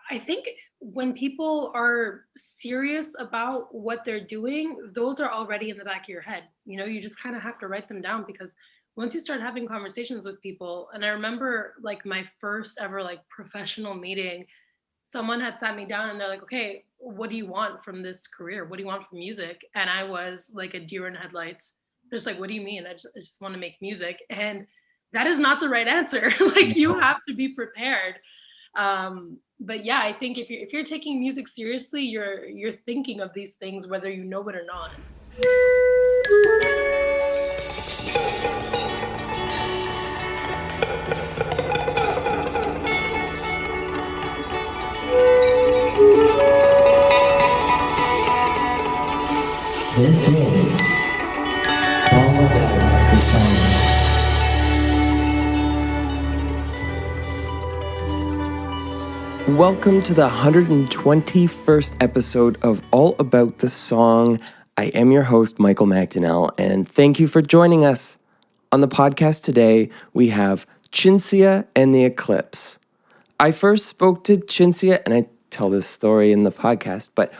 I think when people are serious about what they're doing, those are already in the back of your head. You just kind of have to write them down because once you start having conversations with people, and I remember like my first ever like professional meeting, someone had sat me down and they're like, okay, what do you want from this career? What do you want from music? And I was like a deer in headlights. Just like, what do you mean? I just want to make music. And that is not the right answer. Like you No. have to be prepared. But yeah, I think if you're taking music seriously, you're thinking of these things whether you know it or not. This is all about the song. Welcome to the 121st episode of All About the Song. I am your host, Michael McDonnell, and thank you for joining us. On the podcast today, we have Cinzia and the Eclipse. I first spoke to Cinzia, and I tell this story in the podcast, but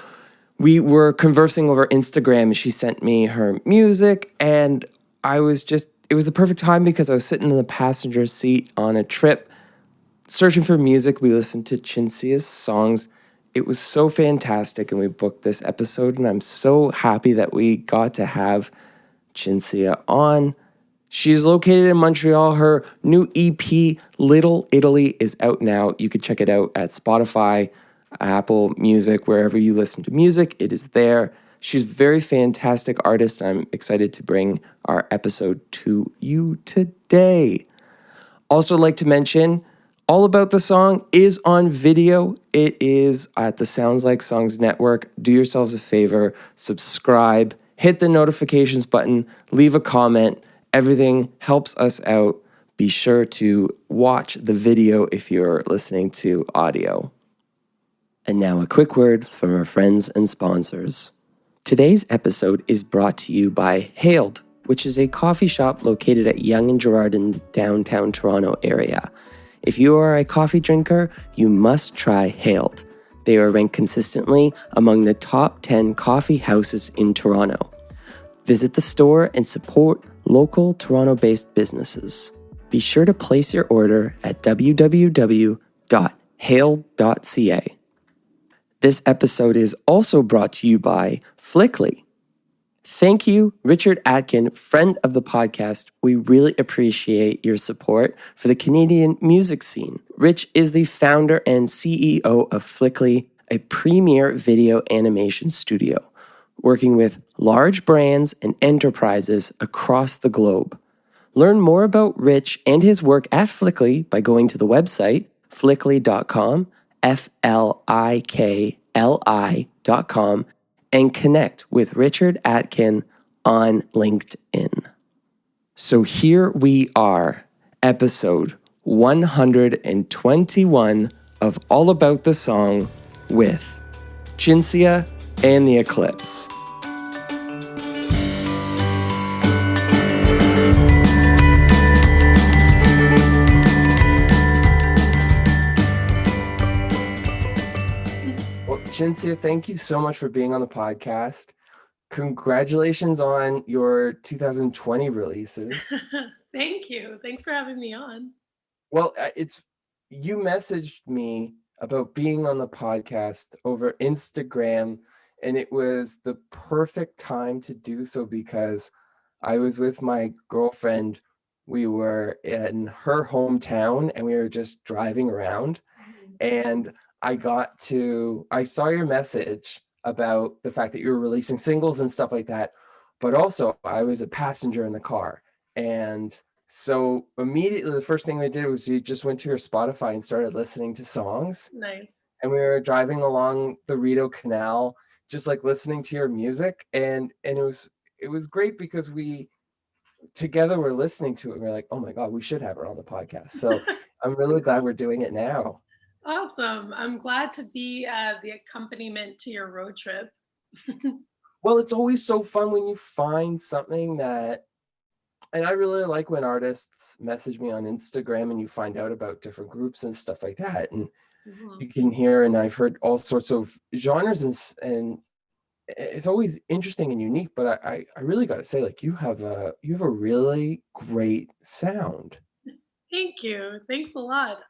we were conversing over Instagram. She sent me her music, and it was the perfect time because I was sitting in the passenger seat on a trip searching for music. We listened to Cinzia's songs. It was so fantastic, and we booked this episode, and I'm so happy that we got to have Cinzia on. She's located in Montreal. Her new EP, Little Italy, is out now. You can check it out at Spotify, Apple Music, wherever you listen to music. It is there. She's a very fantastic artist, and I'm excited to bring our episode to you today. Also like to mention, All About the Song is on video. It is at the Sounds Like Songs Network. Do yourselves a favor, subscribe, hit the notifications button, leave a comment. Everything helps us out. Be sure to watch the video if you're listening to audio. And now a quick word from our friends and sponsors. Today's episode is brought to you by Hailed, which is a coffee shop located at Yonge and Gerrard in the downtown Toronto area. If you are a coffee drinker, you must try Hailed. They are ranked consistently among the top 10 coffee houses in Toronto. Visit the store and support local Toronto-based businesses. Be sure to place your order at www.hailed.ca. This episode is also brought to you by Flickly. Thank you, Richard Atkin, friend of the podcast. We really appreciate your support for the Canadian music scene. Rich is the founder and CEO of Flickly, a premier video animation studio, working with large brands and enterprises across the globe. Learn more about Rich and his work at Flickly by going to the website flickly.com, FLIKLI.com, and connect with Richard Atkin on LinkedIn. So here we are, episode 121 of All About the Song with Cinzia and the Eclipse. Cinzia, thank you so much for being on the podcast. Congratulations on your 2020 releases. Thank you. Thanks for having me on. Well, you messaged me about being on the podcast over Instagram, and it was the perfect time to do so because I was with my girlfriend. We were in her hometown, and we were just driving around, and I saw your message about the fact that you were releasing singles and stuff like that, but also I was a passenger in the car. And so immediately the first thing we did was you just went to your Spotify and started listening to songs. Nice. And we were driving along the Rideau Canal, just like listening to your music. And it was great because we together were listening to it and we're like, oh my God, we should have her on the podcast. So I'm really glad we're doing it now. Awesome. I'm glad to be the accompaniment to your road trip. Well, it's always so fun when you find something and I really like when artists message me on Instagram and you find out about different groups and stuff like that. And Mhm. you can hear, and I've heard all sorts of genres, and it's always interesting and unique. But I really got to say, like, you have a really great sound. Thank you. Thanks a lot.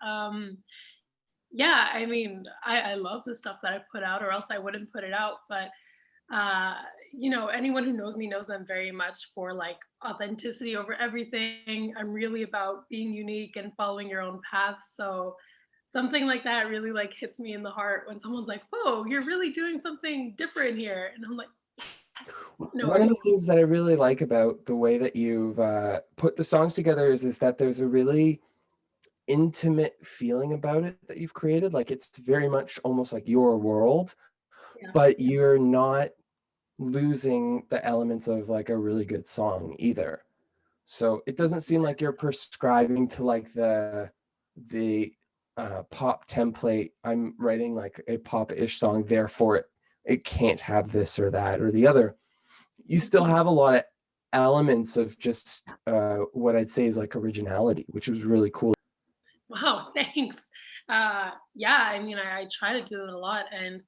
Yeah, I mean, I love the stuff that I put out, or else I wouldn't put it out. But uh, anyone who knows me knows I'm very much for like authenticity over everything. I'm really about being unique and following your own path. So something like that really like hits me in the heart when someone's like, "Whoa, you're really doing something different here," and I'm like, "No, One of the things that I really like about the way that you've put the songs together is that there's a really intimate feeling about it that you've created. Like it's very much almost like your world, yeah, but you're not losing the elements of like a really good song either. So it doesn't seem like you're prescribing to like the pop template. I'm writing like a pop-ish song, therefore it can't have this or that or the other. You still have a lot of elements of just what I'd say is like originality, which was really cool. wow, thanks." Yeah, I mean, I try to do it a lot, and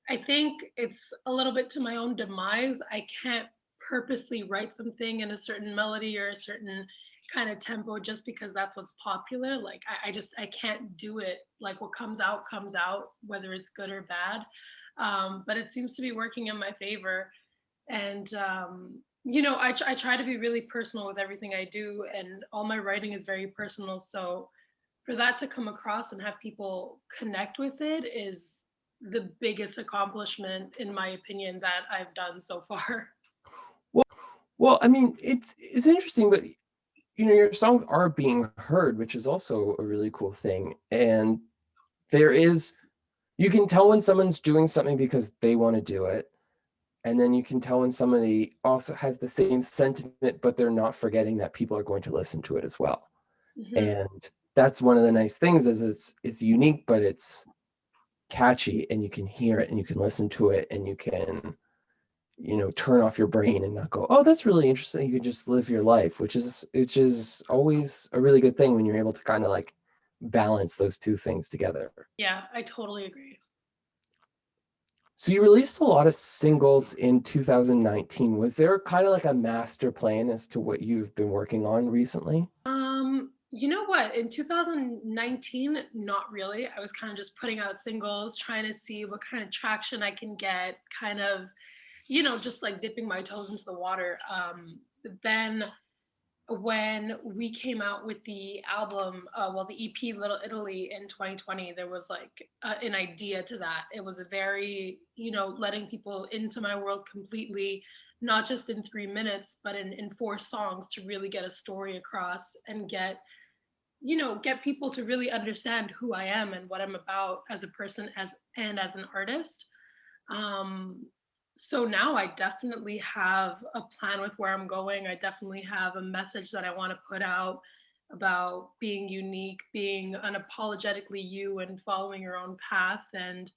I think it's a little bit to my own demise. I can't purposely write something in a certain melody or a certain kind of tempo just because that's what's popular. Like I can't do it. Like what comes out, whether it's good or bad. But it seems to be working in my favor. And I try to be really personal with everything I do, and all my writing is very personal. So for that to come across and have people connect with it is the biggest accomplishment, in my opinion, that I've done so far. Well, well, I mean, it's interesting, but your songs are being heard, which is also a really cool thing. And there is, you can tell when someone's doing something because they want to do it. And then you can tell when somebody also has the same sentiment, but they're not forgetting that people are going to listen to it as well. Mhm. And that's one of the nice things is it's unique, but it's catchy and you can hear it and you can listen to it and you can, turn off your brain and not go, oh, that's really interesting. You can just live your life, which is always a really good thing when you're able to kind of like balance those two things together. Yeah, I totally agree. So you released a lot of singles in 2019. Was there kind of like a master plan as to what you've been working on recently? You know what? In 2019, not really. I was kind of just putting out singles, trying to see what kind of traction I can get, kind of, just like dipping my toes into the water. But then when we came out with the album, the EP Little Italy in 2020, there was like an idea to that. It was a very, letting people into my world completely, not just in 3 minutes, but in 4 songs to really get a story across and get people to really understand who I am and what I'm about as a person as an artist. Um, so now I definitely have a plan with where I'm going. I definitely have a message that I want to put out about being unique, being unapologetically you and following your own path and,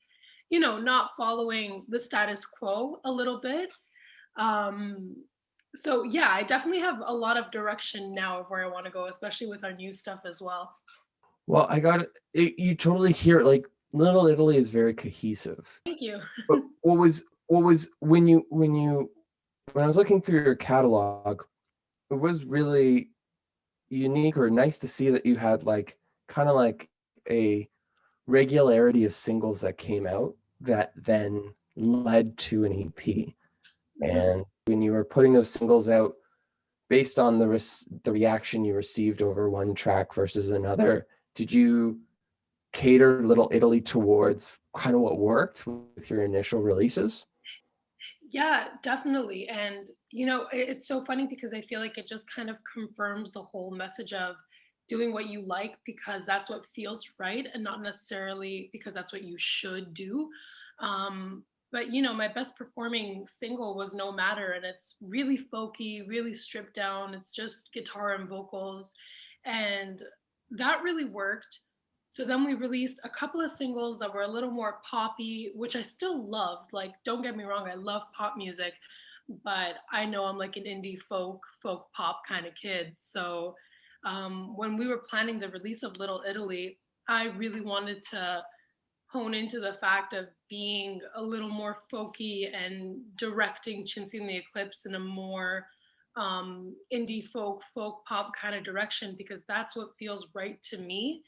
not following the status quo a little bit. Um, so yeah, I definitely have a lot of direction now of where I want to go, especially with our new stuff as well. Well, I got it, you totally hear it, like Little Italy is very cohesive. Thank you. But what was when I was looking through your catalog, it was really unique or nice to see that you had like kind of like a regularity of singles that came out that then led to an EP. Mhm. And when you were putting those singles out based on the reaction you received over one track versus another, did you cater Little Italy towards kind of what worked with your initial releases? Yeah, definitely. And, it's so funny because I feel like it just kind of confirms the whole message of doing what you like because that's what feels right and not necessarily because that's what you should do. But, my best performing single was No Matter, and it's really folky, really stripped down. It's just guitar and vocals. And that really worked. So then we released a couple of singles that were a little more poppy, which I still loved. Like, don't get me wrong, I love pop music, but I know I'm like an indie folk pop kind of kid. So when we were planning the release of Little Italy, I really wanted to hone into the fact of being a little more folky and directing Chintzy and the Eclipse in a more indie folk pop kind of direction, because that's what feels right to me.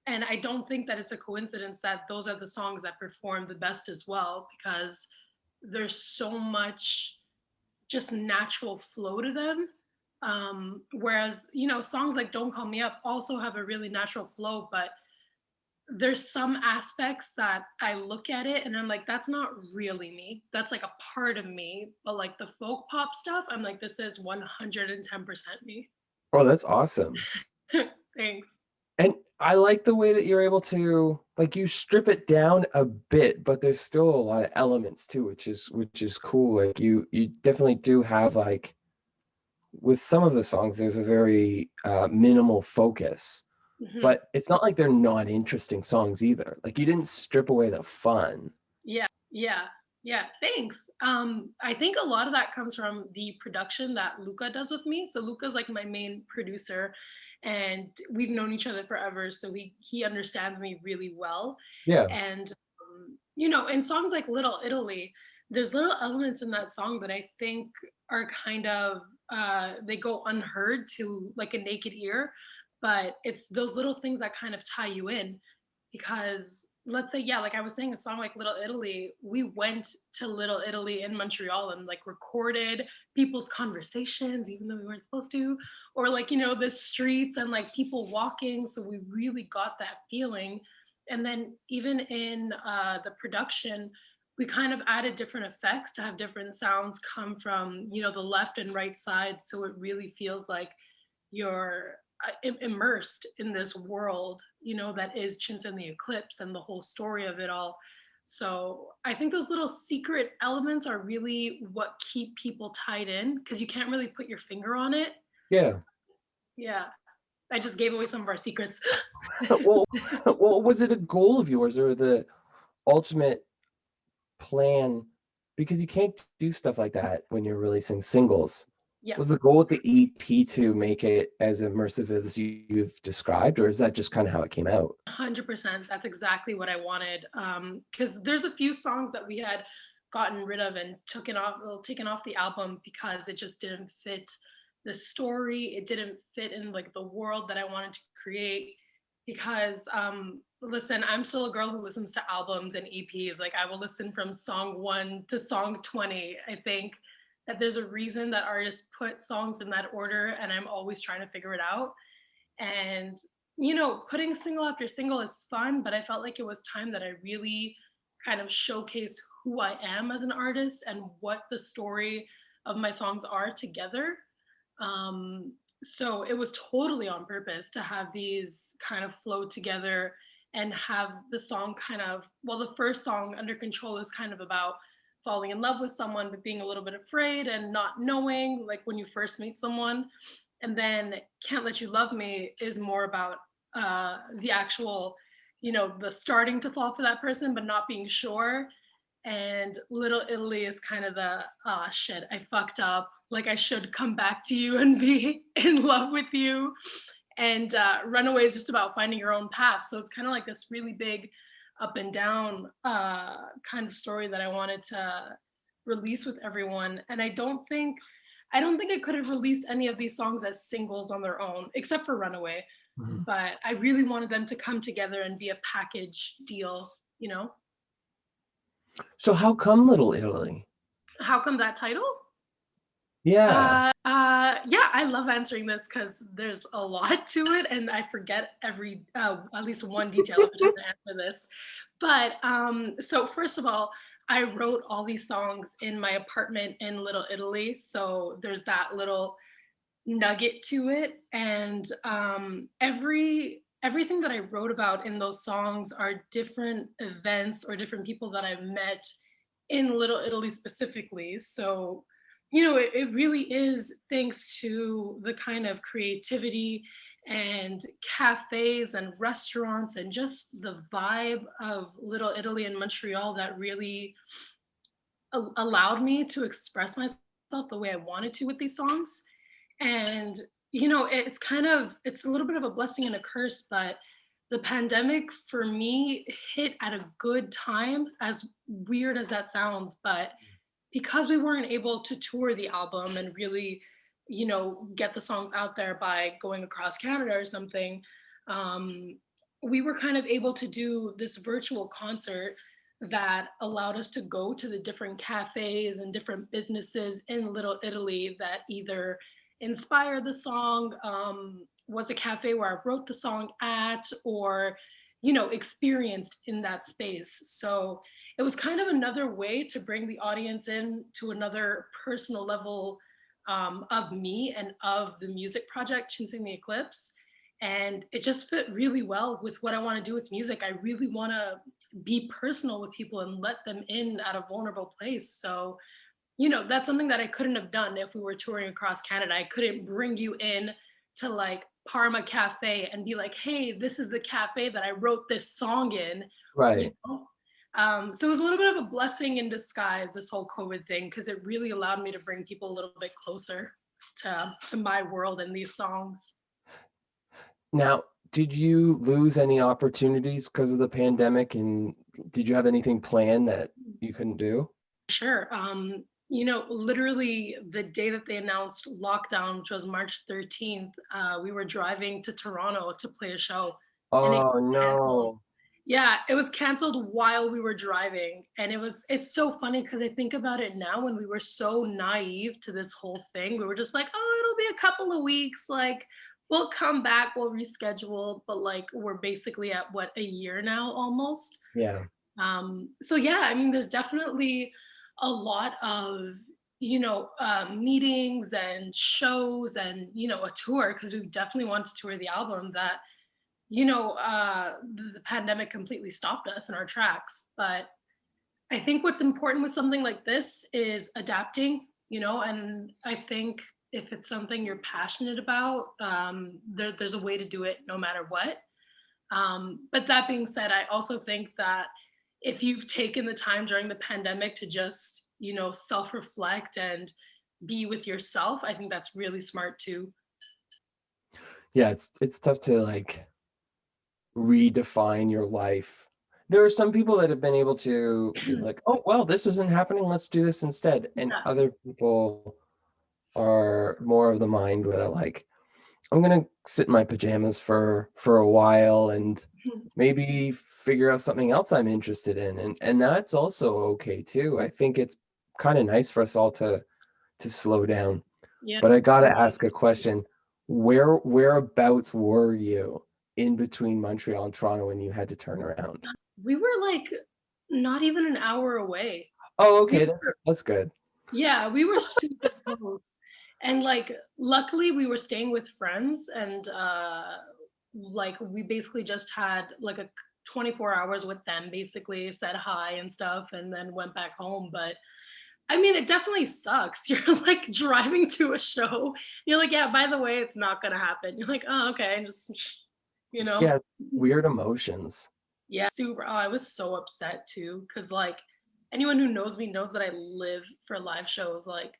And I don't think that it's a coincidence that those are the songs that perform the best as well, because there's so much just natural flow to them. Whereas, songs like Don't Call Me Up also have a really natural flow, but there's some aspects that I look at it and I'm like, that's not really me. That's like a part of me. But like the folk pop stuff, I'm like, this is 110% me. Oh, that's awesome. Thanks. And I like the way that you're able to like you strip it down a bit, but there's still a lot of elements too, which is cool. Like you definitely do have like with some of the songs, there's a very minimal focus, Hmm. but it's not like they're not interesting songs either. Like you didn't strip away the fun. Yeah, yeah, yeah. Thanks. I think a lot of that comes from the production that Luca does with me. So Luca's like my main producer, and we've known each other forever. So he understands me really well. Yeah. And in songs like Little Italy, there's little elements in that song that I think are kind of they go unheard to like a naked ear, but it's those little things that kind of tie you in. Because let's say, yeah, like I was saying, a song like Little Italy, we went to Little Italy in Montreal and like recorded people's conversations even though we weren't supposed to, or like the streets and like people walking, so we really got that feeling. And then even in the production, we kind of added different effects to have different sounds come from the left and right side, so it really feels like you're immersed in this world, that is Chintz and the Eclipse and the whole story of it all. So I think those little secret elements are really what keep people tied in, because you can't really put your finger on it. Yeah. Yeah, I just gave away some of our secrets. Well, well, was it a goal of yours or the ultimate plan? Because you can't do stuff like that when you're releasing singles. Yeah, Was the goal with the EP to make it as immersive as you've described, or is that just kind of how it came out? 100%. That's exactly what I wanted. Because there's a few songs that we had gotten rid of and taken off the album because it just didn't fit the story. It didn't fit in like the world that I wanted to create. Because listen, I'm still a girl who listens to albums and EPs. Like I will listen from song 1 to song 20. I think that there's a reason that artists put songs in that order, and I'm always trying to figure it out. And putting single after single is fun, but I felt like it was time that I really kind of showcase who I am as an artist and what the story of my songs are together. um, so it was totally on purpose to have these kind of flow together and have the song kind of, well, the first song, Under Control, is kind of about falling in love with someone but being a little bit afraid and not knowing, like when you first meet someone. And then Can't Let You Love Me is more about the actual, the starting to fall for that person but not being sure. And Little Italy is kind of the, ah, shit, I fucked up, like I should come back to you and be in love with you. And Runaway is just about finding your own path, so it's kind of like this really big up and down kind of story that I wanted to release with everyone. And I don't think I could have released any of these songs as singles on their own, except for Runaway. Mhm. But I really wanted them to come together and be a package deal, you know? So how come Little Italy? How come that title? Yeah. Yeah, I love answering this because there's a lot to it, and I forget at least one detail every time I answer this. But so first of all, I wrote all these songs in my apartment in Little Italy, so there's that little nugget to it. And everything that I wrote about in those songs are different events or different people that I've met in Little Italy specifically. So, it really is thanks to the kind of creativity and cafes and restaurants and just the vibe of Little Italy in Montreal that really allowed me to express myself the way I wanted to with these songs. And it's a little bit of a blessing and a curse, but the pandemic for me hit at a good time, as weird as that sounds, but because we weren't able to tour the album and really, get the songs out there by going across Canada or something, um, we were kind of able to do this virtual concert that allowed us to go to the different cafes and different businesses in Little Italy that either inspired the song, was a cafe where I wrote the song at, or, experienced in that space. So it was kind of another way to bring the audience in to another personal level, of me and of the music project, Chinsing the Eclipse. And it just fit really well with what I want to do with music. I really want to be personal with people and let them in at a vulnerable place. So, that's something that I couldn't have done if we were touring across Canada. I couldn't bring you in to like Parma Cafe and be like, hey, this is the cafe that I wrote this song in, you Right. know? So it was a little bit of a blessing in disguise, this whole COVID thing, because it really allowed me to bring people a little bit closer to my world and these songs. Now, did you lose any opportunities because of the pandemic, and did you have anything planned that you couldn't do? Sure. Literally the day that they announced lockdown, which was March 13th, we were driving to Toronto to play a show, and it Oh, canceled. no. Yeah, it was canceled while we were driving. And it's so funny because I think about it now, when we were so naive to this whole thing. We were just like, oh, it'll be a couple of weeks, like we'll come back, we'll reschedule. But like we're basically at what, a year now almost. Yeah. So yeah, I mean, there's definitely a lot of, meetings and shows and, a tour, because we definitely want to tour the album, that, the pandemic completely stopped us in our tracks. But I think what's important with something like this is adapting, and I think if it's something you're passionate about, there's a way to do it no matter what. But that being said, I also think that if you've taken the time during the pandemic to just, self reflect and be with yourself, I think that's really smart too. Yeah, it's tough to, like, redefine your life. There are some people that have been able to be like, "Oh, well, this isn't happening, let's do this instead." And Yeah. other people are more of the mind where they're like, "I'm gonna sit in my pajamas for a while and maybe figure out something else I'm interested in." And that's also okay too. I think it's kinda nice for us all to slow down. Yeah. But I gotta ask a question. Whereabouts were you in between Montreal and Toronto when you had to turn around? We were like not even an hour away. Oh, We okay, were, that's good. yeah, we were super close. And like luckily we were staying with friends, and like we basically just had like a 24 hours with them, basically said hi and stuff and then went back home. But I mean, it definitely sucks. You're like driving to a show. You're like, yeah, by the way, it's not gonna happen. You're like, oh, okay, and just, you know. Yeah, weird emotions. Yeah, super. Oh, I was so upset too, because like anyone who knows me knows that I live for live shows. Like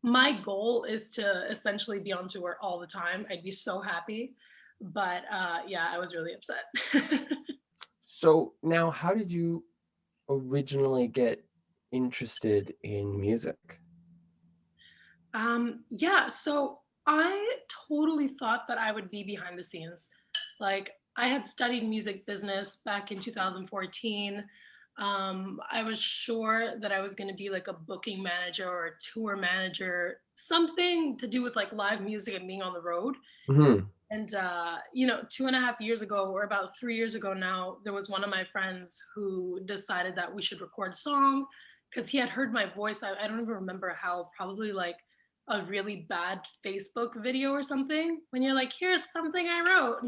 my goal is to essentially be on tour all the time. I'd be so happy. But yeah, I was really upset. So now how did you originally get interested in music? Yeah, so I totally thought that I would be behind the scenes. Like, I had studied music business back in 2014. I was sure that I was going to be like a booking manager or a tour manager, something to do with like live music and being on the road. Mhm. And 2.5 years ago, or about 3 years ago now, there was one of my friends who decided that we should record a song because he had heard my voice. I don't even remember how, probably like a really bad Facebook video or something, when you're like, here's something I wrote.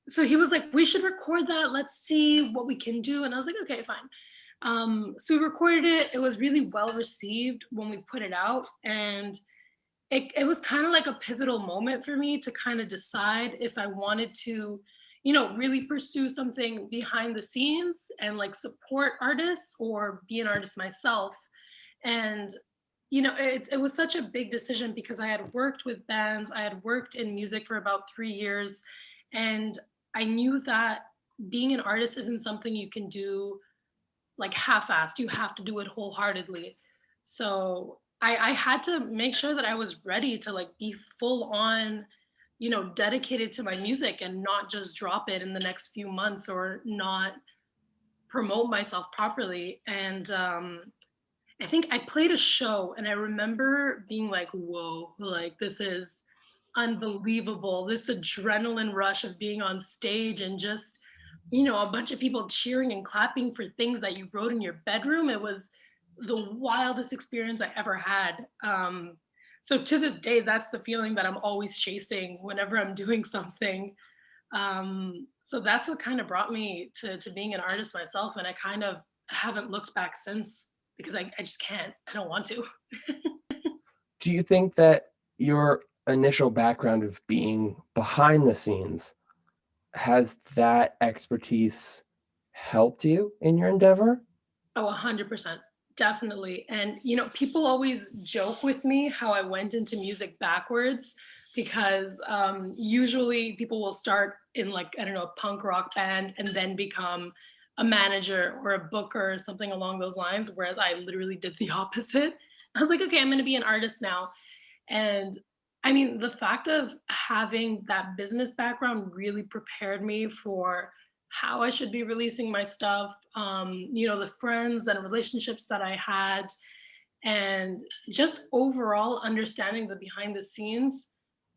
So he was like, we should record that. Let's see what we can do. And I was like, okay, fine. So we recorded it. It was really well received when we put it out. And it was kind of like a pivotal moment for me to kind of decide if I wanted to, really pursue something behind the scenes and like support artists, or be an artist myself. And it was such a big decision because I had worked with bands, I had worked in music for about 3 years, and I knew that being an artist isn't something you can do like half-assed. You have to do it wholeheartedly. So I had to make sure that I was ready to like be full on, dedicated to my music and not just drop it in the next few months or not promote myself properly. And I think I played a show and I remember being like, whoa, like this is unbelievable. This adrenaline rush of being on stage and just, a bunch of people cheering and clapping for things that you wrote in your bedroom. It was the wildest experience I ever had. So to this day, that's the feeling that I'm always chasing whenever I'm doing something. So that's what kind of brought me to being an artist myself. And I kind of haven't looked back since because I just can't. I don't want to. Do you think that your initial background of being behind the scenes has that expertise helped you in your endeavor? Oh, 100%. Definitely. And, people always joke with me how I went into music backwards because usually people will start in, like, I don't know, a punk rock band and then become a manager or a booker or something along those lines. Whereas I literally did the opposite. I was like, okay, I'm going to be an artist now. And I mean, the fact of having that business background really prepared me for how I should be releasing my stuff, the friends and relationships that I had, and just overall understanding the behind the scenes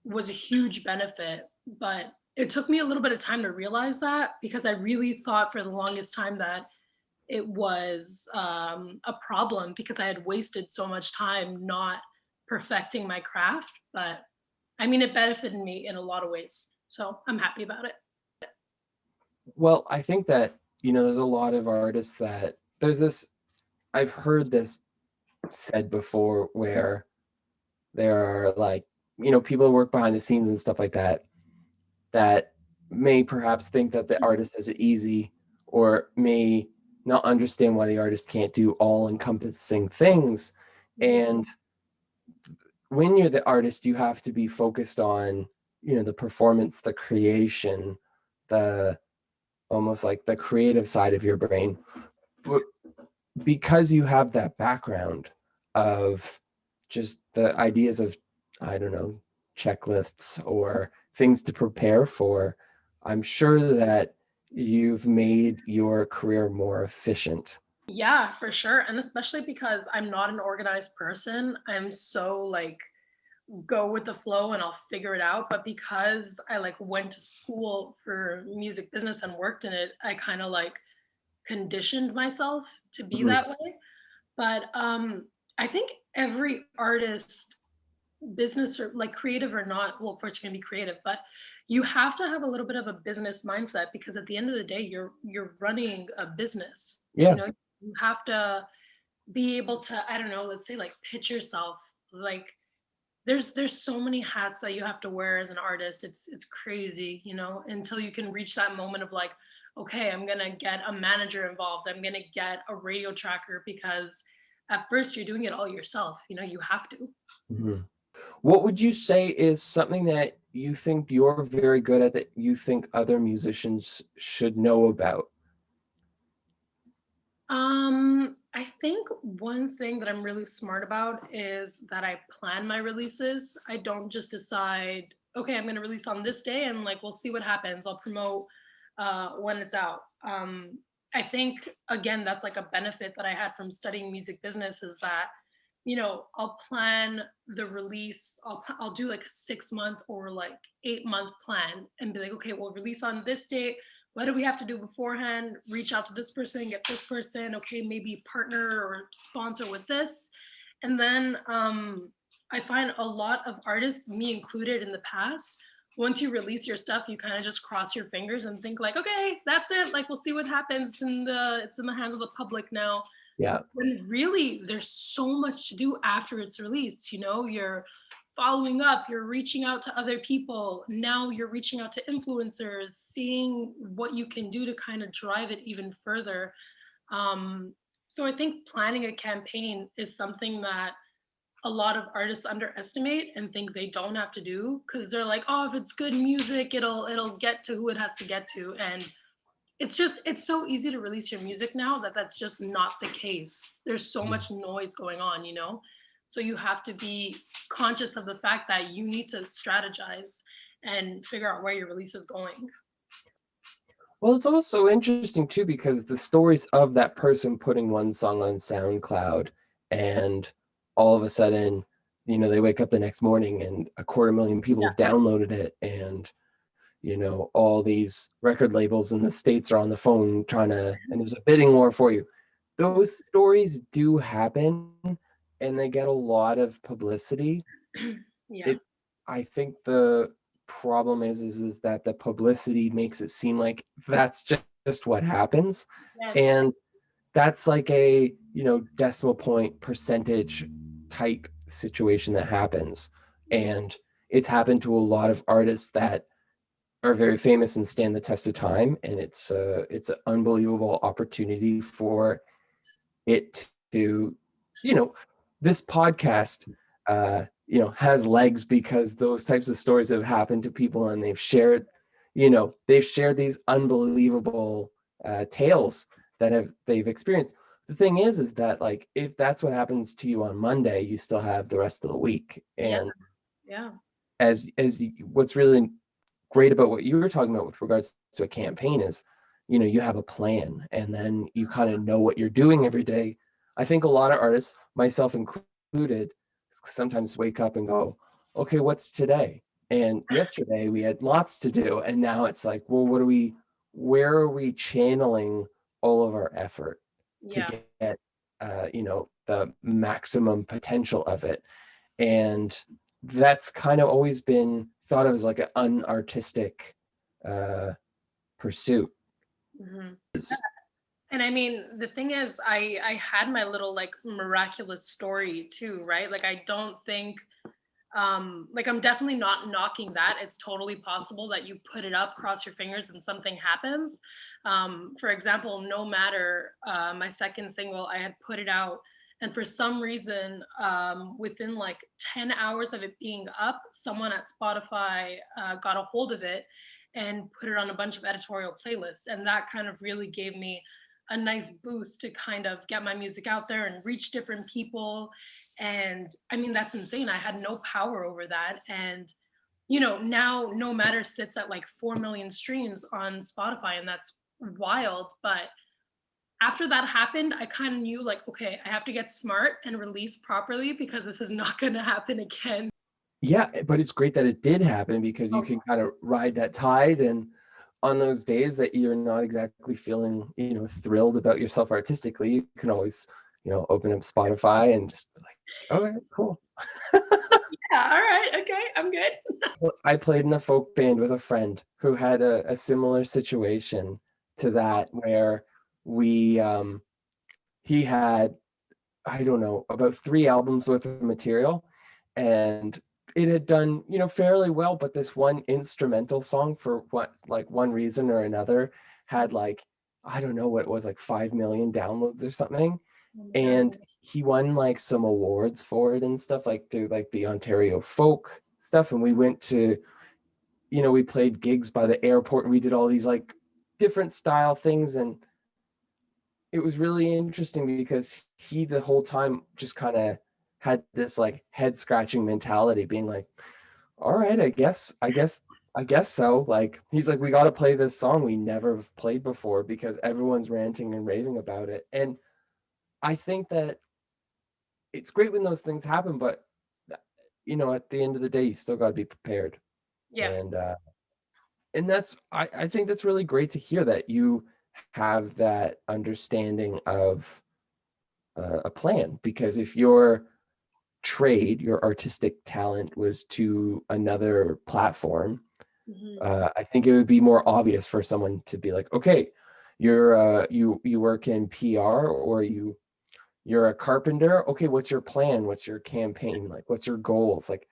was a huge benefit. But it took me a little bit of time to realize that because I really thought for the longest time that it was a problem because I had wasted so much time not perfecting my craft. But I mean, it benefited me in a lot of ways. So I'm happy about it. Well, I think that, there's a lot of artists that there's this, I've heard this said before where there are like, people who work behind the scenes and stuff like that, that may perhaps think that the artist has it easy or may not understand why the artist can't do all encompassing things. And when you're the artist, you have to be focused on, the performance, the creation, the almost like the creative side of your brain. But because you have that background of just the ideas of, I don't know, checklists or things to prepare for, I'm sure that you've made your career more efficient. Yeah, for sure. And especially because I'm not an organized person, I'm so like go with the flow and I'll figure it out. But because I like went to school for music business and worked in it, I kind of like conditioned myself to be Mhm. that way. But I think every artist, business or like creative or not, well, of course you're gonna be creative, but you have to have a little bit of a business mindset because at the end of the day, you're running a business. Yeah. You have to be able to, I don't know, let's say like pitch yourself. Like there's so many hats that you have to wear as an artist. It's crazy, until you can reach that moment of like, okay, I'm gonna get a manager involved. I'm gonna get a radio tracker because at first you're doing it all yourself. You have to. Mhm. What would you say is something that you think you're very good at that you think other musicians should know about? I think one thing that I'm really smart about is that I plan my releases. I don't just decide, okay, I'm going to release on this day and like we'll see what happens. I'll promote when it's out. I think again that's like a benefit that I had from studying music business is that I'll plan the release. I'll do like a 6 month or like 8 month plan and be like, okay, we'll release on this date. What do we have to do beforehand? Reach out to this person, get this person. Okay, maybe partner or sponsor with this, and then I find a lot of artists, me included, in the past. Once you release your stuff, you kind of just cross your fingers and think like, okay, that's it. Like we'll see what happens. It's in the hands of the public now, Yeah. when really there's so much to do after it's released. You're following up, you're reaching out to other people, now you're reaching out to influencers, seeing what you can do to kind of drive it even further. um, so I think planning a campaign is something that a lot of artists underestimate and think they don't have to do, because they're like, oh, if it's good music, it'll get to who it has to get to. And it's so easy to release your music now that that's just not the case. There's so much noise going on, you know? So you have to be conscious of the fact that you need to strategize and figure out where your release is going. Well, it's also interesting too because the stories of that person putting one song on SoundCloud and all of a sudden, they wake up the next morning and 250,000 people have downloaded it, and all these record labels in the States are on the phone and there's a bidding war for you. Those stories do happen and they get a lot of publicity. Yeah. I think the problem is that the publicity makes it seem like that's just what happens. Yes. And that's like a, decimal point percentage type situation that happens. And it's happened to a lot of artists that are very famous and stand the test of time. And it's an unbelievable opportunity for it to, this podcast, has legs because those types of stories have happened to people and they've shared these unbelievable tales that they've experienced. The thing is that like, if that's what happens to you on Monday, you still have the rest of the week. And Yeah. as what's really great about what you were talking about with regards to a campaign is, you have a plan and then you kind of know what you're doing every day. I think a lot of artists, myself included, sometimes wake up and go, okay, what's today? And yesterday we had lots to do. And now it's like, well, where are we channeling all of our effort to get, the maximum potential of it? And that's kind of always been thought of as like an unartistic pursuit. Mm-hmm. And I mean, the thing is, I had my little like miraculous story too, right? Like I don't think like I'm definitely not knocking that. It's totally possible that you put it up, cross your fingers, and something happens. For example, No Matter, my second single, I had put it out, and for some reason, within like 10 hours of it being up, someone at Spotify got a hold of it and put it on a bunch of editorial playlists. And that kind of really gave me a nice boost to kind of get my music out there and reach different people. And I mean, that's insane. I had no power over that. And, now No Matter sits at like 4 million streams on Spotify, and that's wild. But after that happened, I kind of knew like, okay, I have to get smart and release properly because this is not going to happen again. Yeah, but it's great that it did happen because you can kind of ride that tide. And on those days that you're not exactly feeling, thrilled about yourself artistically, you can always, open up Spotify and just like, okay, cool. Yeah, all right, okay, I'm good. I played in a folk band with a friend who had a similar situation to that, where he had, I don't know, about 3 albums worth of material, and it had done, fairly well, but this one instrumental song, for one reason or another, had like, I don't know what it was, like 5 million downloads or something. And he won like some awards for it and stuff, like through like the Ontario folk stuff. And we went to, we played gigs by the airport and we did all these like different style things. And it was really interesting because he the whole time just kind of had this like head scratching mentality, being like, all right, I guess so. Like, he's like, we got to play this song we never have played before because everyone's ranting and raving about it. And I think that it's great when those things happen, but at the end of the day, you still got to be prepared. Yeah. And that's, I think that's really great to hear that you have that understanding of a plan, because if your artistic talent was to another platform, I think it would be more obvious for someone to be like, okay, you work in PR, or you're a carpenter. Okay, what's your plan? What's your campaign? Like, what's your goals? Like,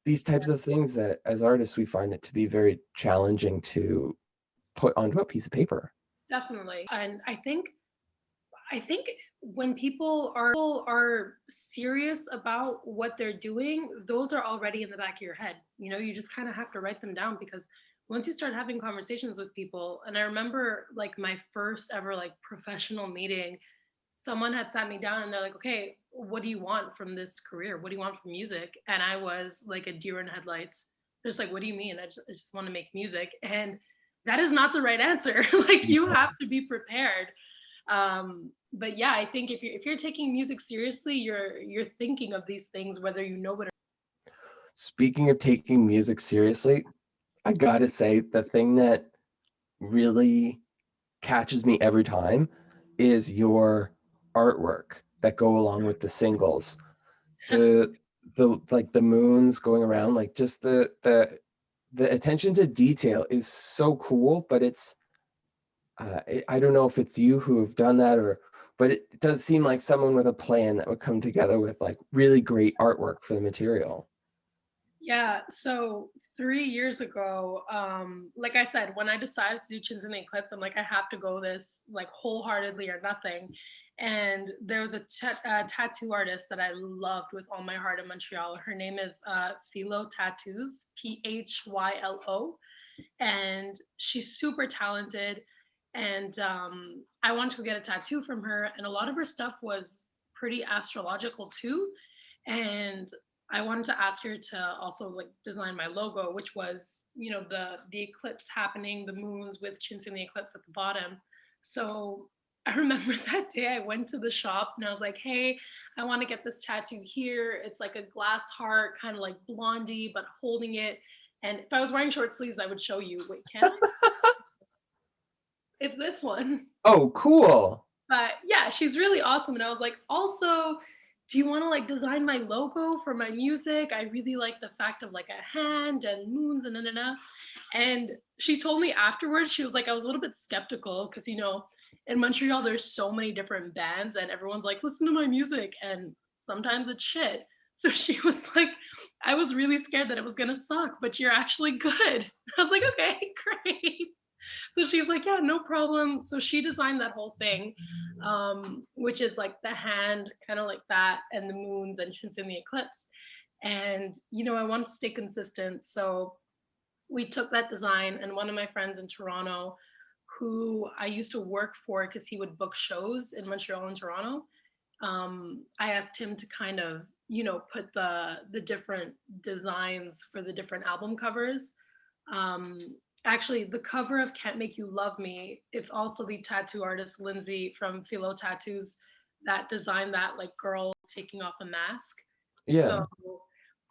these types of things that as artists, we find it to be very challenging to put onto a piece of paper. Definitely. And I think I think when people are serious about what they're doing, those are already in the back of your head. You just kind of have to write them down because once you start having conversations with people, and I remember like my first ever like professional meeting, someone had sat me down and they're like, okay, what do you want from this career? What do you want from music? And I was like a deer in headlights. Just like, what do you mean? I just want to make music. And that is not the right answer. Like you Yeah. have to be prepared. But yeah, I think if you're taking music seriously, you're thinking of these things, whether you know it or Speaking of taking music seriously, I gotta say the thing that really catches me every time is your artwork that go along with the singles. not. The like the moons going around, like just the attention to detail is so cool, but it's I don't know if it's you who have done that or but it does seem like someone with a plan that would come together with like really great artwork for the material. Yeah, so 3 years ago, like I said, when I decided to do Chins in the Eclipse, I'm like, I have to go this like wholeheartedly or nothing. And there was a tattoo artist that I loved with all my heart in Montreal. Her name is Philo Tattoos, Phylo, and she's super talented. And I wanted to get a tattoo from her, and a lot of her stuff was pretty astrological too. And I wanted to ask her to also like design my logo, which was, the eclipse happening, the moons with Chins in the Eclipse at the bottom. So I remember that day I went to the shop and I was like, hey, I want to get this tattoo here. It's like a glass heart, kind of like blondie, but holding it. And if I was wearing short sleeves, I would show you. Wait, can I? It's this one. Oh, cool. But yeah, she's really awesome. And I was like, also, do you want to like design my logo for my music? I really like the fact of like a hand and moons and na. And she told me afterwards, she was like, I was a little bit skeptical because, in Montreal, there's so many different bands and everyone's like, listen to my music. And sometimes it's shit. So she was like, I was really scared that it was going to suck, but you're actually good. I was like, okay, great. So she's like, yeah, no problem. So she designed that whole thing, which is like the hand, kind of like that, and the moons and Chins in the Eclipse. And, I want to stay consistent. So we took that design, and one of my friends in Toronto, who I used to work for because he would book shows in Montreal and Toronto, I asked him to kind of, put the different designs for the different album covers. Um, Actually, the cover of Can't Make You Love Me, it's also the tattoo artist Lindsay from Philo Tattoos that designed that like girl taking off a mask. So Yeah.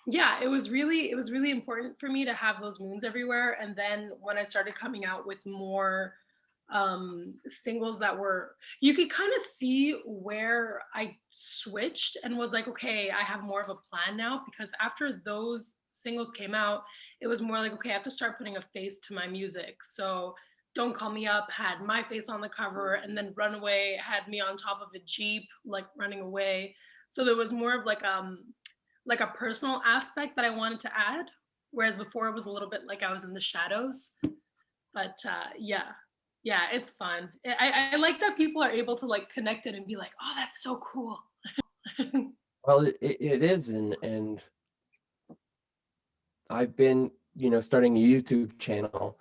yeah, it was really important for me to have those moons everywhere. And then when I started coming out with more singles that were, you could kind of see where I switched and was like, okay, I have more of a plan now, because after those singles came out, it was more like, okay, I have to start putting a face to my music. So Don't Call Me Up had my face on the cover, and then Runaway had me on top of a Jeep like running away. So there was more of like a personal aspect that I wanted to add, whereas before it was a little bit like I was in the shadows. But yeah, it's fun. I like that people are able to like connect it and be like, oh, that's so cool. Well, it is, and I've been, starting a YouTube channel.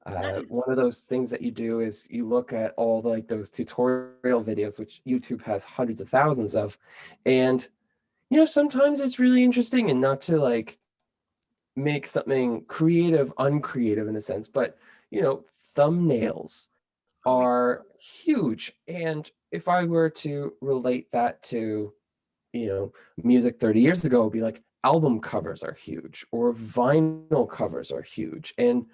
Nice. One of those things that you do is you look at all like those tutorial videos, which YouTube has hundreds of thousands of, and sometimes it's really interesting and not to like make something creative, uncreative in a sense, but thumbnails Oh yeah. are huge. And if I were to relate that to, music 30 years ago, it'd be like album covers are huge or vinyl covers are huge. And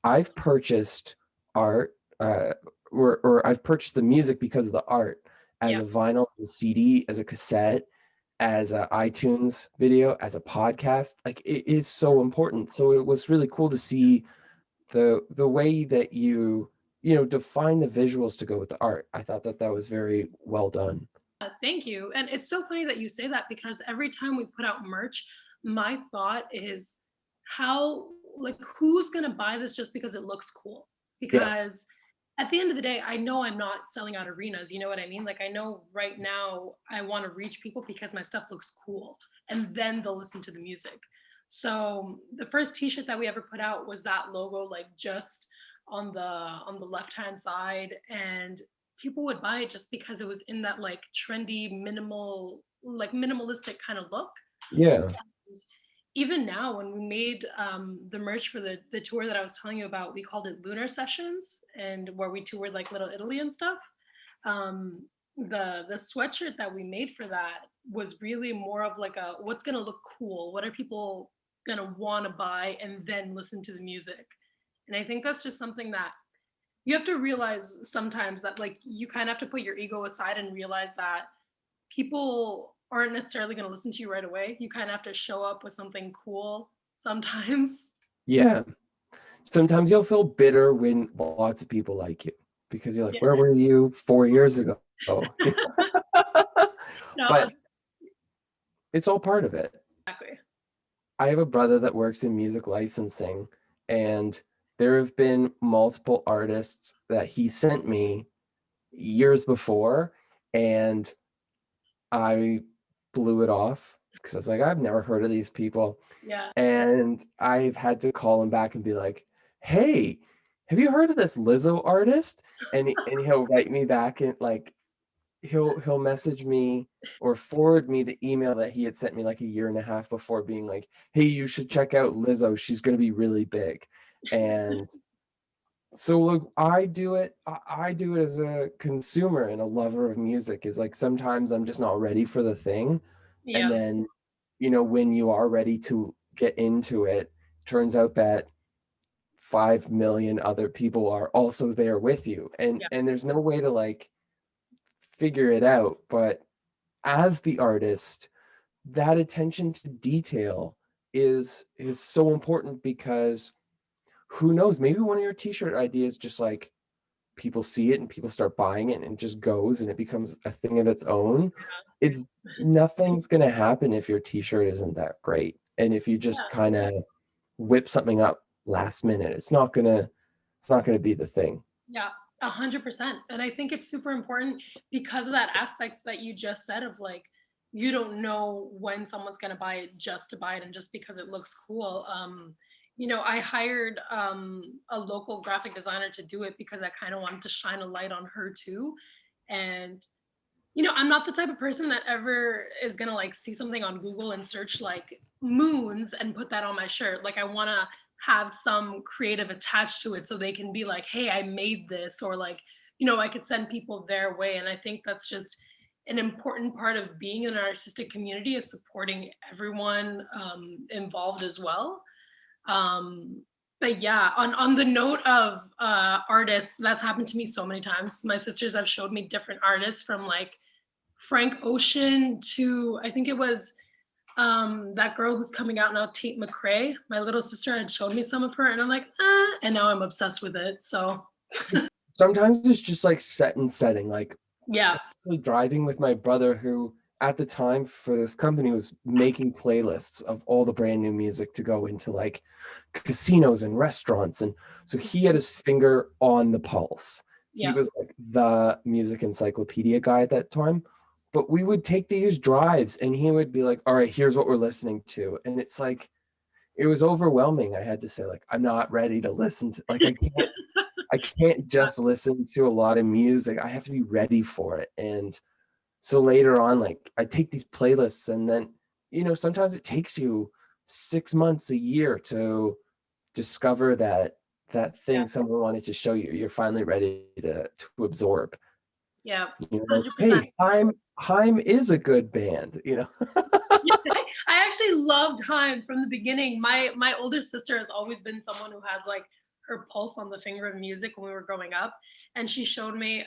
I've purchased art, or I've purchased the music because of the art as Yeah. a vinyl, as a CD, as a cassette, as a iTunes video, as a podcast. Like it is so important. So it was really cool to see the way that you define the visuals to go with the art. I thought that that was very well done. Thank you. And it's so funny that you say that, because every time we put out merch, my thought is how, like, who's going to buy this just because it looks cool? Yeah. Because at the end of the day, I know I'm not selling out arenas. You know what I mean? Like, I know right now I want to reach people because my stuff looks cool, and then they'll listen to the music. So the first T-shirt that we ever put out was that logo, like just on the left hand side, and people would buy it just because it was in that like trendy minimal, like minimalistic kind of look. Yeah. Even now, when we made the merch for the tour that I was telling you about, we called it Lunar Sessions, and where we toured like Little Italy and stuff. um the sweatshirt that we made for that was really more of like a, what's going to look cool, what are people going to want to buy, and then listen to the music. And I think that's just something that you have to realize sometimes, that like you kind of have to put your ego aside and realize that people aren't necessarily going to listen to you right away. You kind of have to show up with something cool sometimes. Yeah. Sometimes you'll feel bitter when lots of people like you because you're like, Yeah. where were you 4 years ago? No, But it's all part of it. exactly. I have a brother that works in music licensing, and there have been multiple artists that he sent me years before, and I blew it off because I was like, I've never heard of these people. Yeah. And I've had to call him back and be like, hey, have you heard of this Lizzo artist? And he'll write me back and like he'll message me or forward me the email that he had sent me like a year and a half before, being like, hey, you should check out Lizzo. She's gonna be really big. And so look, I do it as a consumer and a lover of music. Is like sometimes I'm just not ready for the thing. And Yeah. then, when you are ready to get into it, turns out that 5 million other people are also there with you. And Yeah. and there's no way to like figure it out. But as the artist, that attention to detail is so important, because who knows, maybe one of your t-shirt ideas just like people see it and people start buying it and it just goes and it becomes a thing of its own. It's Nothing's going to happen if your t-shirt isn't that great. And if you just Yeah. kind of whip something up last minute, it's not going to be the thing. Yeah, 100%. And I think it's super important because of that aspect that you just said of like, you don't know when someone's going to buy it just to buy it and just because it looks cool. I hired a local graphic designer to do it because I kind of wanted to shine a light on her too. And I'm not the type of person that ever is gonna like see something on Google and search like moons and put that on my shirt. Like I wanna have some creative attached to it so they can be like, hey, I made this, or like, I could send people their way. And I think that's just an important part of being in an artistic community, is supporting everyone involved as well. But yeah, on the note of artists, that's happened to me so many times. My sisters have showed me different artists, from like Frank Ocean to, I think it was that girl who's coming out now, Tate McRae. My little sister had showed me some of her, and I'm like, and now I'm obsessed with it. So Sometimes it's just like set and setting. Like yeah, driving with my brother, who at the time for this company was making playlists of all the brand new music to go into like casinos and restaurants. And so he had his finger on the pulse. He yeah, was like the music encyclopedia guy at that time. But we would take these drives and he would be like, all right, here's what we're listening to. And it's like, it was overwhelming. I had to say, like, I'm not ready to listen to, like, I can't just listen to a lot of music. I have to be ready for it. And so later on, like I take these playlists, and then, sometimes it takes you 6 months, a year to discover that yeah, thing someone wanted to show you. You're finally ready to absorb. yeah, Like, 100%. hey, Heim is a good band. I actually loved Haim from the beginning. My older sister has always been someone who has like her pulse on the finger of music when we were growing up, and she showed me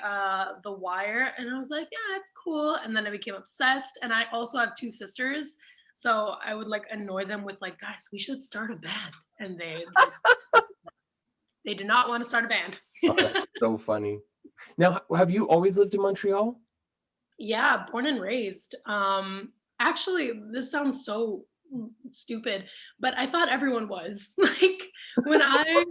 The Wire, and I was like, yeah, it's cool. And then I became obsessed. And I also have two sisters, so I would like annoy them with like, guys, we should start a band, and they did not want to start a band. Oh, that's so funny. Now, have you always lived in Montreal? Yeah, born and raised. Actually, this sounds so stupid, but I thought everyone was. Like when I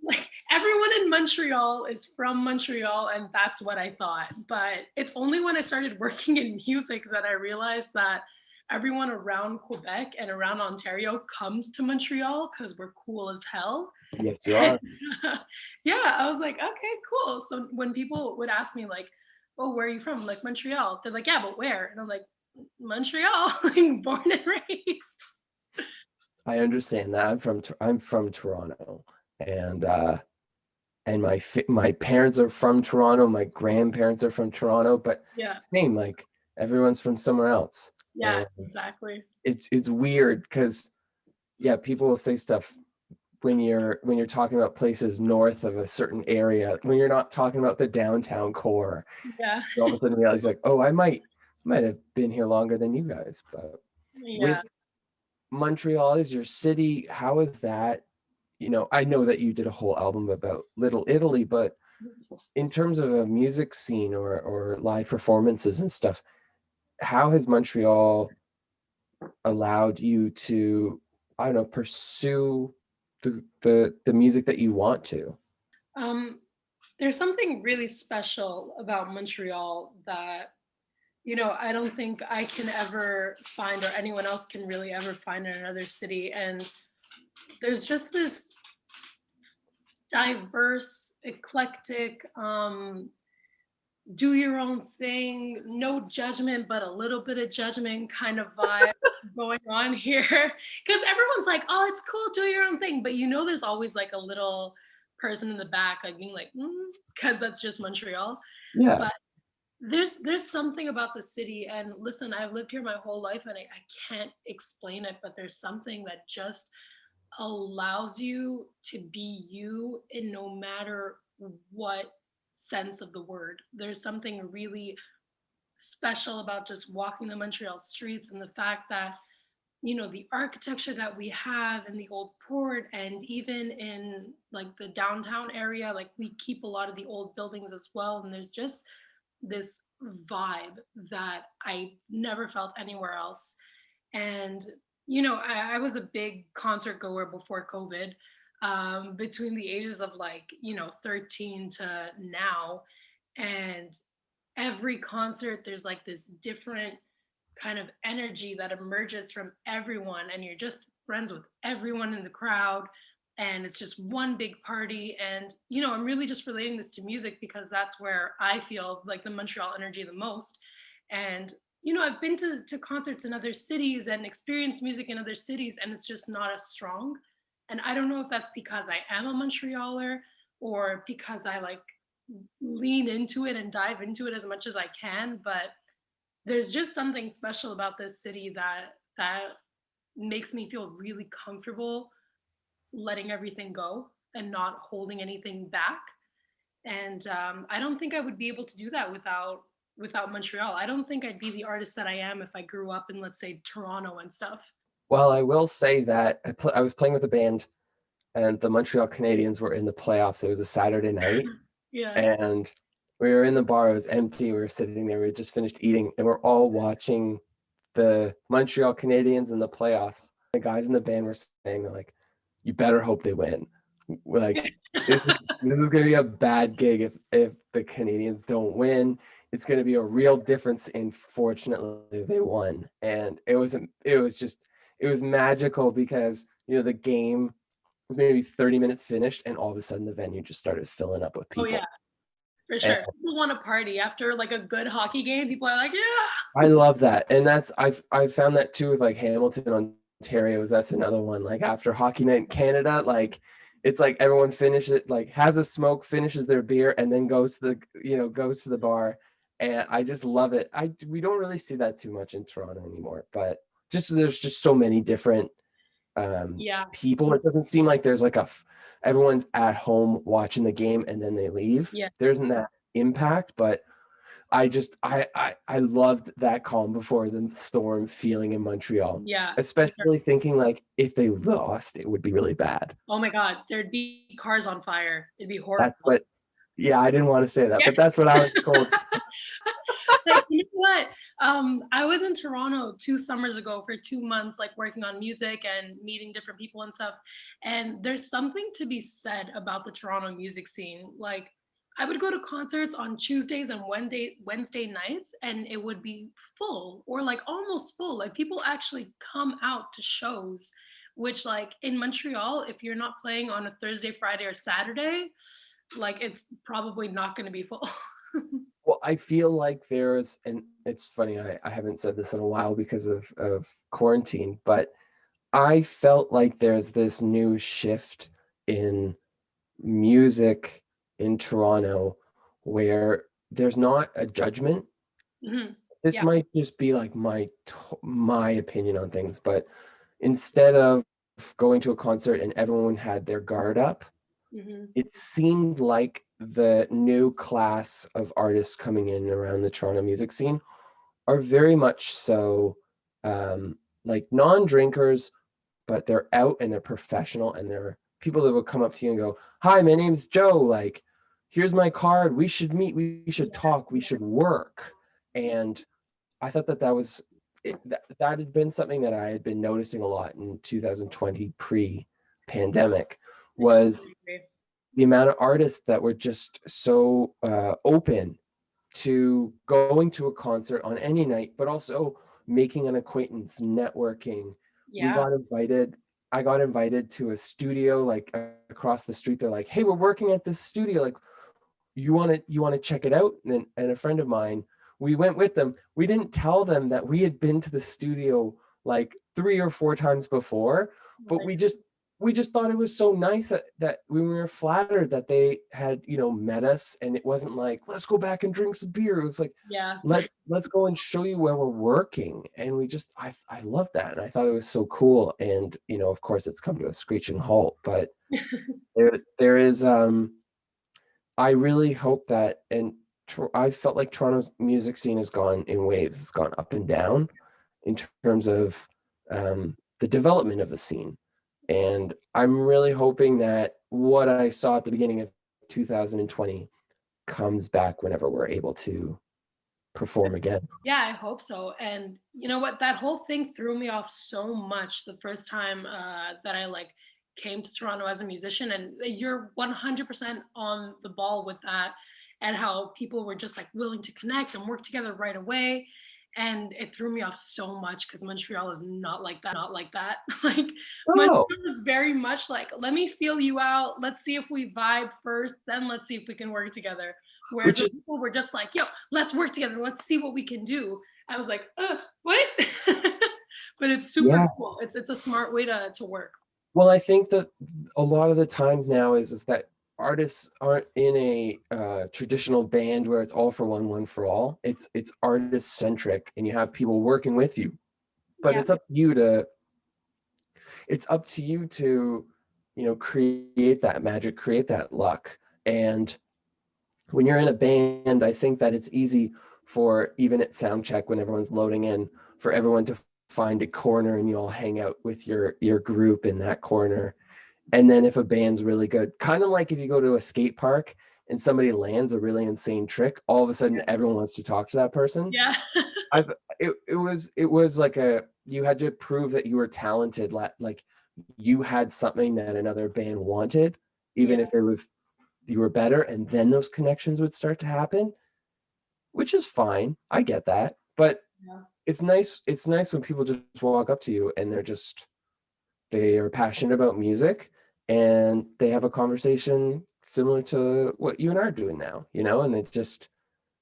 like everyone in Montreal is from Montreal, and that's what I thought. But it's only when I started working in music that I realized that everyone around Quebec and around Ontario comes to Montreal because we're cool as hell. Yes, you And are. yeah, I was like, okay, cool. So when people would ask me like, oh, where are you from? I'm like, Montreal. They're like, yeah, but where? And I'm like, Montreal, like born and raised. I understand that. I'm from Toronto, and my parents are from Toronto. My grandparents are from Toronto, but Yeah, same, like everyone's from somewhere else, yeah, and exactly. it's weird because yeah, people will say stuff when you're talking about places north of a certain area when you're not talking about the downtown core. Yeah, You all of a sudden realize like, oh, I might have been here longer than you guys, but with yeah. Montreal is your city. How is that? I know that you did a whole album about Little Italy, but in terms of a music scene or live performances and stuff, how has Montreal allowed you to, I don't know, pursue the music that you want to? Um, there's something really special about Montreal that, I don't think I can ever find, or anyone else can really ever find in another city. And there's just this diverse, eclectic, do your own thing, no judgment, but a little bit of judgment kind of vibe going on here. Because everyone's like, oh, it's cool, do your own thing. But there's always like a little person in the back, like being like, because that's just Montreal. Yeah. But there's something about the city. And listen, I've lived here my whole life and I can't explain it, but there's something that just allows you to be you in no matter what sense of the word. There's something really special about just walking the Montreal streets and the fact that, the architecture that we have in the old port and even in like the downtown area, like we keep a lot of the old buildings as well. And there's just this vibe that I never felt anywhere else. And I was a big concert goer before COVID, between the ages of like 13 to now. And every concert there's like this different kind of energy that emerges from everyone, and you're just friends with everyone in the crowd, and it's just one big party. And I'm really just relating this to music because that's where I feel like the Montreal energy the most. And I've been to concerts in other cities and experienced music in other cities, and it's just not as strong. And I don't know if that's because I am a Montrealer or because I like lean into it and dive into it as much as I can. But there's just something special about this city that makes me feel really comfortable letting everything go and not holding anything back. And I don't think I would be able to do that without Montreal. I don't think I'd be the artist that I am if I grew up in, let's say, Toronto and stuff. Well, I will say that I was playing with a band and the Montreal Canadiens were in the playoffs. It was a Saturday night, Yeah. and we were in the bar. It was empty. We were sitting there. We had just finished eating, and we're all watching the Montreal Canadiens in the playoffs. The guys in the band were saying like, "You better hope they win." We're like, this is going to be a bad gig if the Canadians don't win. It's going to be a real difference. And fortunately, they won, and it was magical because the game was maybe 30 minutes finished, and all of a sudden the venue just started filling up with Oh yeah, people. for And sure. People want to party after like a good hockey game. People are like, yeah. I love that. And I've found that too with like Hamilton, Ontario. That's another one. Like after hockey night in Canada, like it's like everyone finishes like has a smoke, finishes their beer, and then goes to the bar. And I just love it. We don't really see that too much in Toronto anymore, but there's just so many different Yeah. people. It doesn't seem like there's like everyone's at home watching the game and then they leave. Yeah. There isn't that impact, but I loved that calm before the storm feeling in Montreal, Yeah. For sure. especially thinking like if they lost, it would be really bad. Oh my God, there'd be cars on fire. It'd be That's horrible. what, yeah, I didn't want to say that, Yeah. but that's what I was told. Like, you know what? I was in Toronto 2 summers ago for 2 months, like, working on music and meeting different people and stuff, and there's something to be said about the Toronto music scene. Like, I would go to concerts on Tuesdays and Wednesday nights, and it would be full or, like, almost full. Like, people actually come out to shows, which, like, in Montreal, if you're not playing on a Thursday, Friday, or Saturday, like, it's probably not gonna be full. Well, I feel like there's, and it's funny, I haven't said this in a while because of quarantine, but I felt like there's this new shift in music in Toronto where there's not a judgment. Mhm. This Yeah. might just be like my opinion on things, but instead of going to a concert and everyone had their guard up, Mhm. it seemed like the new class of artists coming in around the Toronto music scene are very much so like non-drinkers, but they're out and they're professional and they're people that will come up to you and go, "Hi, my name's Joe. Like, here's my card. We should meet. We should Yeah. talk. We should work." And I thought that that was that had been something that I had been noticing a lot in 2020 pre-pandemic I was totally agree. the amount of artists that were just so open to going to a concert on any night, but also making an acquaintance, networking. We Yeah. got invited. I got invited to a studio like across the street. They're like, "Hey, we're working at this studio. Like, you want to check it out?" And a friend of mine, we went with them. We didn't tell them that we had been to the studio like 3 or 4 times before, but Right. we just thought it was so nice that we were flattered that they had met us, and it wasn't like, let's go back and drink some beer. It was like, Yeah. let's go and show you where we're working. And we just I love that, and I thought it was so cool. And of course it's come to a screeching halt, but there is I really hope that, and I felt like Toronto's music scene has gone in waves. It's gone up and down in terms of the development of the scene. And I'm really hoping that what I saw at the beginning of 2020 comes back whenever we're able to perform again. Yeah, I hope so. And you know what? That whole thing threw me off so much the first time that I like came to Toronto as a musician. And you're 100% on the ball with that, and how people were just like willing to connect and work together right away. And it threw me off so much because Montreal is not like that. Like, Oh, Montreal is very much like, let me feel you out. Let's see if we vibe first, then let's see if we can work together. Whereas which when is people were just like, yo, let's work together, let's see what we can do. I was like, what? But it's super yeah. cool. It's a smart way to work. Well, I think that a lot of the times now is that artists aren't in a traditional band where it's all for one for all. It's artist centric, and you have people working with you. But Yeah. it's up to you to create that magic, create that luck. And when you're in a band, I think that it's easy for, even at sound check when everyone's loading in, for everyone to find a corner and you all hang out with your group in that corner. And then if a band's really good, kind of like if you go to a skate park and somebody lands a really insane trick, all of a sudden everyone wants to talk to that person. Yeah. I've it was like you had to prove that you were talented, like you had something that another band wanted, Yeah. even if it was you were better, and then those connections would start to happen, which is fine. I get that. But Yeah. it's nice when people just walk up to you and they are passionate about music and they have a conversation similar to what you and I are doing now, and they're just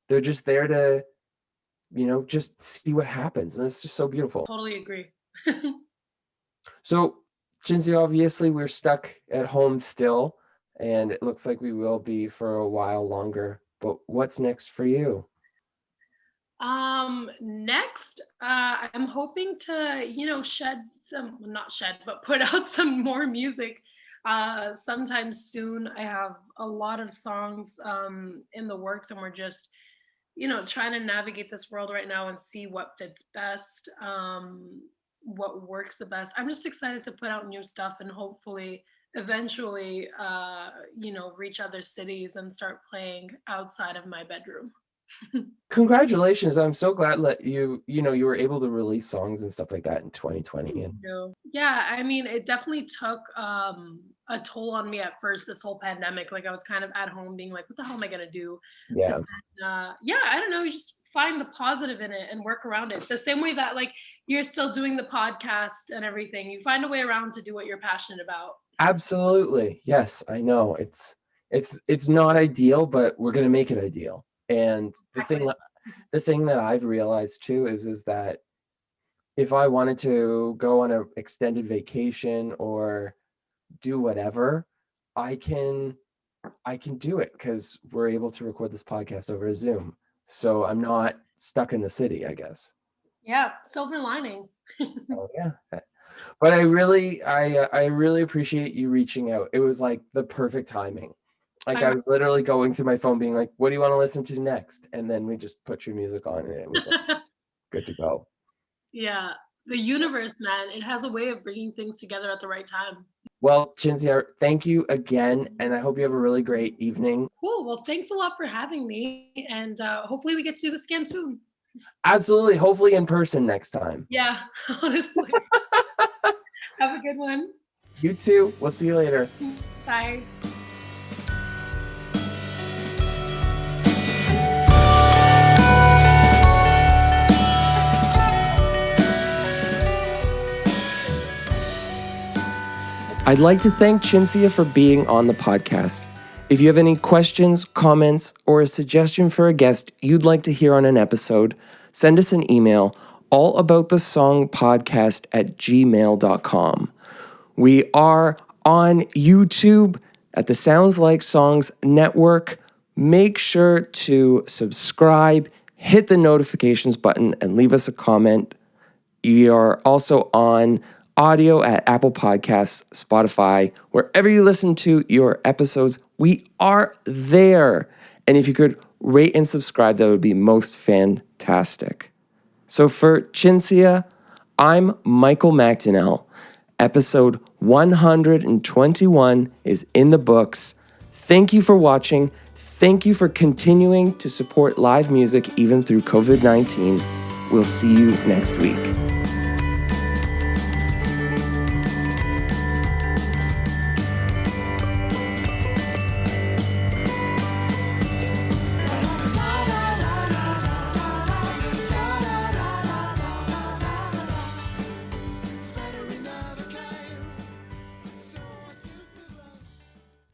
there to, just see what happens. And it's just so beautiful. Totally agree. So, Cinzia, obviously we're stuck at home still, and it looks like we will be for a while longer. But what's next for you? Next, I'm hoping to, shed some, well, not shed, but put out some more music sometime soon. I have a lot of songs in the works, and we're just, trying to navigate this world right now and see what fits best, what works the best. I'm just excited to put out new stuff and hopefully eventually, reach other cities and start playing outside of my bedroom. Congratulations. I'm so glad that you were able to release songs and stuff like that in 2020. And Yeah, I mean, it definitely took a toll on me at first, this whole pandemic. Like I was kind of at home being like, what the hell am I gonna do? But yeah, then, yeah, I don't know, you just find the positive in it and work around it. The same way that like you're still doing the podcast and everything. You find a way around to do what you're passionate about. absolutely. Yes, I know. It's not ideal, but we're gonna make it ideal. And Exactly. the thing that I've realized too is that if I wanted to go on an extended vacation or do whatever, I can I can do it because we're able to record this podcast over Zoom. So I'm not stuck in the city, I guess. Yeah, silver lining. Oh yeah. But I really appreciate you reaching out. It was like the perfect timing. Like I I was literally going through my phone being like, what do you want to listen to next? And then we just put your music on and it was like know. good to go. Yeah, the universe, man, it has a way of bringing things together at the right time. Well, Cinzia, thank you again, and I hope you have a really great evening. Cool. Well, thanks a lot for having me, and hopefully we get to do this again soon. Absolutely. Hopefully in person next time. Yeah, honestly. Have a good one. You too. We'll see you later. Bye. I'd like to thank Cinzia for being on the podcast. If you have any questions, comments, or a suggestion for a guest you'd like to hear on an episode, send us an email allaboutthesongpodcast@gmail.com. We are on YouTube at the Sounds Like Songs Network. Make sure to subscribe, hit the notifications button, and leave us a comment. We are also on audio at Apple Podcasts, Spotify, wherever you listen to your episodes. We are there. And if you could rate and subscribe, that would be most fantastic. So for Cinzia, I'm Michael McDonnell. Episode 121 is in the books. Thank you for watching. Thank you for continuing to support live music even through COVID-19. We'll see you next week.